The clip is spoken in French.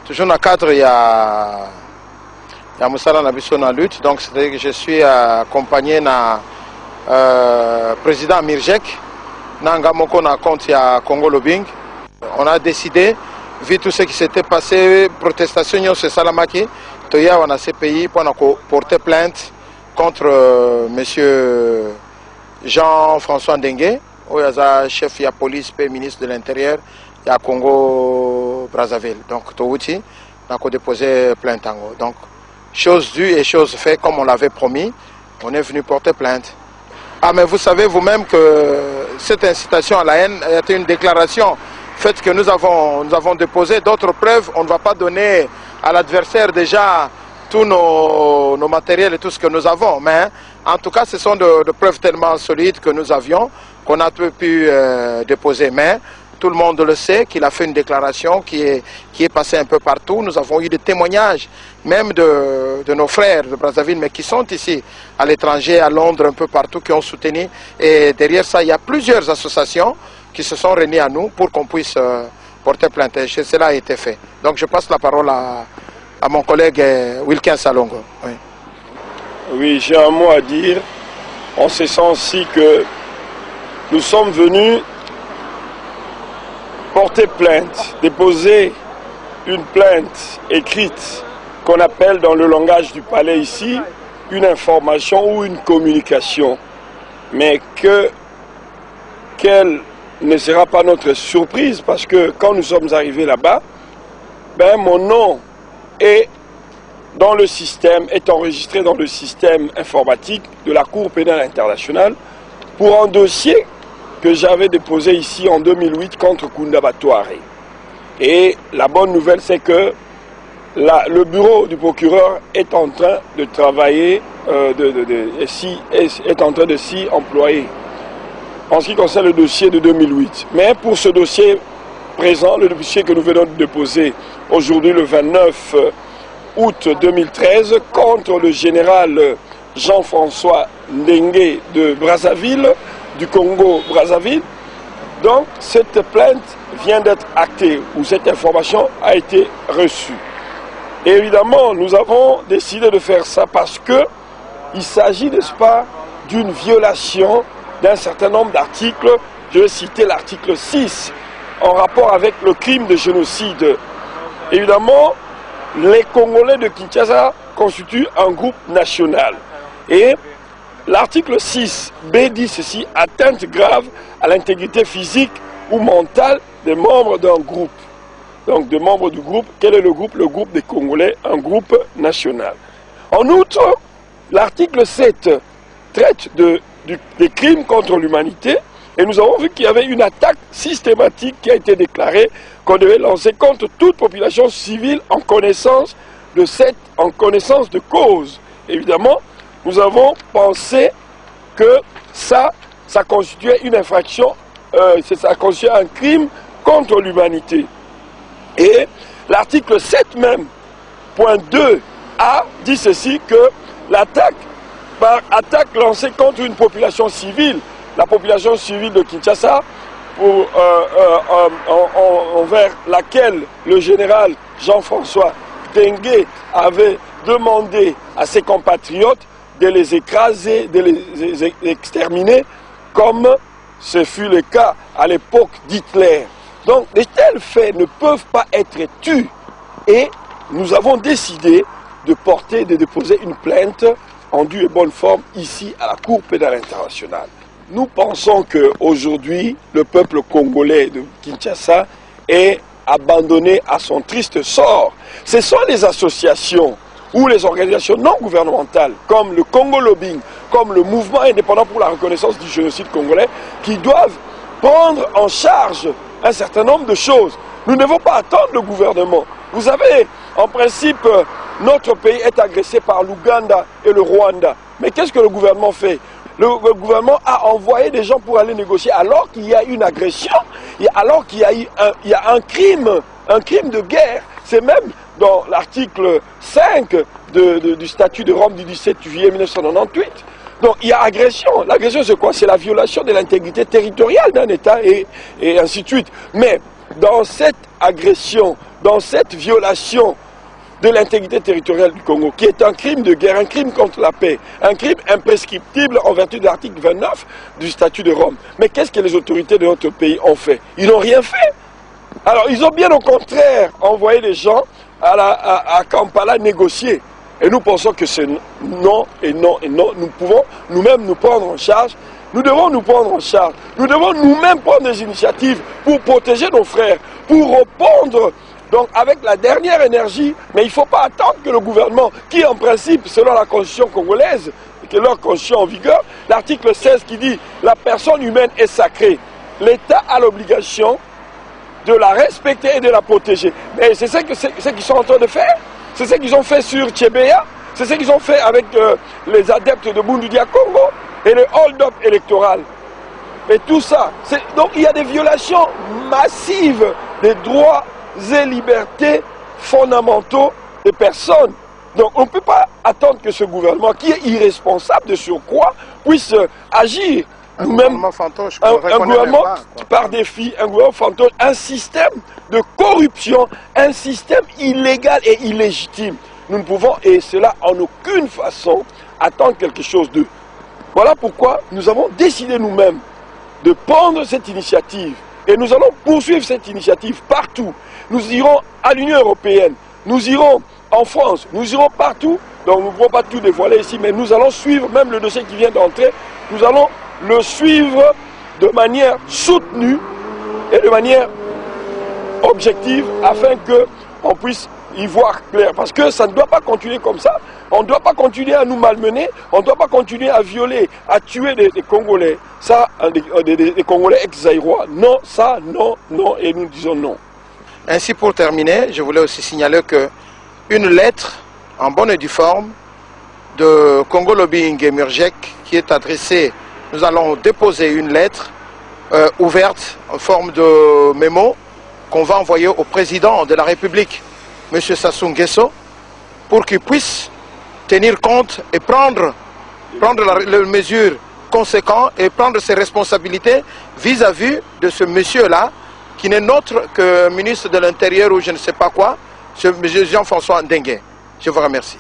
Toujours dans le cadre, il y a Moussala Nabiso dans la lutte, donc c'est-à-dire que je suis accompagné par le président Mirjek, Nangamoko na compte il y a Congo Lobbying. On a décidé, vu tout ce qui s'était passé, protestation c'est Salamaki, Toya on a ces pays pour porter plainte contre monsieur Jean-François Ndengue, chef de la police et ministre de l'Intérieur, il y a Congo Brazzaville. Donc Touti, on a déposé plainte. Donc chose due et chose faite comme on l'avait promis, on est venu porter plainte. Ah mais vous savez vous-même que cette incitation à la haine a été une déclaration faite que nous avons déposé. D'autres preuves, on ne va pas donner à l'adversaire déjà tous nos matériels et tout ce que nous avons. Mais en tout cas, ce sont de preuves tellement solides que nous avions qu'on a pu déposer. Mais tout le monde le sait qu'il a fait une déclaration qui est passée un peu partout. Nous avons eu des témoignages, même de nos frères de Brazzaville, mais qui sont ici, à l'étranger, à Londres, un peu partout, qui ont soutenu. Et derrière ça, il y a plusieurs associations qui se sont réunies à nous pour qu'on puisse porter plainte. Et cela a été fait. Donc je passe la parole à mon collègue Wilkin Salongo. Oui, oui, j'ai un mot à dire. En ce sens-ci que nous sommes venus porter plainte, déposer une plainte écrite qu'on appelle dans le langage du palais ici une information ou une communication, mais quelle ne sera pas notre surprise parce que quand nous sommes arrivés là-bas, mon nom est enregistré dans le système informatique de la Cour pénale internationale pour un dossier que j'avais déposé ici en 2008 contre Kunda Batoare. Et la bonne nouvelle, c'est que le bureau du procureur est en train de travailler, est en train de s'y employer en ce qui concerne le dossier de 2008. Mais pour ce dossier présent, le dossier que nous venons de déposer aujourd'hui le 29 août 2013 contre le général Jean-François Ndengue de Brazzaville, du Congo Brazzaville. Donc cette plainte vient d'être actée, ou cette information a été reçue. Et évidemment, nous avons décidé de faire ça parce que il s'agit, n'est-ce pas, d'une violation d'un certain nombre d'articles. Je vais citer l'article 6 en rapport avec le crime de génocide. Évidemment, les Congolais de Kinshasa constituent un groupe national. Et l'article 6b dit ceci: atteinte grave à l'intégrité physique ou mentale des membres d'un groupe. Donc, des membres du groupe. Quel est le groupe? Le groupe des Congolais, un groupe national. En outre, l'article 7 traite des crimes contre l'humanité. Et nous avons vu qu'il y avait une attaque systématique qui a été déclarée, qu'on devait lancer contre toute population civile en connaissance de cause. Évidemment, nous avons pensé que ça constituait une infraction, ça constituait un crime contre l'humanité. Et l'article 7 même, point 2a, dit ceci, que l'attaque, par attaque lancée contre une population civile, la population civile de Kinshasa, envers laquelle le général Jean-François Ndengue avait demandé à ses compatriotes de les écraser, de les exterminer, comme ce fut le cas à l'époque d'Hitler. Donc, de tels faits ne peuvent pas être tus. Et nous avons décidé de déposer une plainte en due et bonne forme ici à la Cour pénale internationale. Nous pensons qu'aujourd'hui, le peuple congolais de Kinshasa est abandonné à son triste sort. Ce sont les associations ou les organisations non gouvernementales, comme le Congo Lobbying, comme le mouvement indépendant pour la reconnaissance du génocide congolais, qui doivent prendre en charge un certain nombre de choses. Nous ne devons pas attendre le gouvernement. Vous savez, en principe, notre pays est agressé par l'Ouganda et le Rwanda. Mais qu'est-ce que le gouvernement fait? Le gouvernement a envoyé des gens pour aller négocier alors qu'il y a une agression, alors qu'il y a un crime de guerre. C'est même dans l'article 5 du statut de Rome du 17 juillet 1998. Donc il y a agression. L'agression c'est quoi? C'est la violation de l'intégrité territoriale d'un État et ainsi de suite. Mais dans cette agression dans cette violation de l'intégrité territoriale du Congo, qui est un crime de guerre, un crime contre la paix, un crime imprescriptible en vertu de l'article 29 du statut de Rome. Mais qu'est-ce que les autorités de notre pays ont fait? Ils n'ont rien fait. Alors, ils ont bien au contraire envoyé les gens à Kampala négocier. Et nous pensons que c'est non et non et non. Nous pouvons nous-mêmes nous prendre en charge. Nous devons nous prendre en charge. Nous devons nous-mêmes prendre des initiatives pour protéger nos frères, pour répondre donc avec la dernière énergie. Mais il ne faut pas attendre que le gouvernement, qui en principe, selon la constitution congolaise, et que leur constitution en vigueur, l'article 16 qui dit « La personne humaine est sacrée », l'État a l'obligation de la respecter et de la protéger. Mais c'est ce qu'ils sont en train de faire. C'est ce qu'ils ont fait sur Tchebeya. C'est ce qu'ils ont fait avec les adeptes de Bundu Dia Congo et le hold-up électoral. Et tout ça, donc il y a des violations massives des droits et libertés fondamentaux des personnes. Donc on ne peut pas attendre que ce gouvernement, qui est irresponsable de surcroît, puisse agir. Nous-mêmes, un gouvernement par défi, un gouvernement fantoche, un système de corruption, un système illégal et illégitime. Nous ne pouvons, et cela en aucune façon, attendre quelque chose d'eux. Voilà pourquoi nous avons décidé nous-mêmes de prendre cette initiative. Et nous allons poursuivre cette initiative partout. Nous irons à l'Union européenne, nous irons en France, nous irons partout. Donc nous ne pouvons pas tout dévoiler ici, mais nous allons suivre même le dossier qui vient d'entrer. Nous allons le suivre de manière soutenue et de manière objective afin qu'on puisse y voir clair. Parce que ça ne doit pas continuer comme ça. On ne doit pas continuer à nous malmener. On ne doit pas continuer à violer, à tuer des Congolais. Ça, des Congolais ex-zaïrois. Non, ça, non, non. Et nous disons non. Ainsi, pour terminer, je voulais aussi signaler qu'une lettre en bonne et due forme de Congo Lobbying et Mirjek qui est adressée. Nous allons déposer une lettre ouverte en forme de mémo qu'on va envoyer au président de la République, M. Sassou Nguesso, pour qu'il puisse tenir compte et prendre les mesures conséquentes et prendre ses responsabilités vis-à-vis de ce monsieur-là, qui n'est autre que ministre de l'Intérieur ou je ne sais pas quoi, ce monsieur Jean-François Ndengue. Je vous remercie.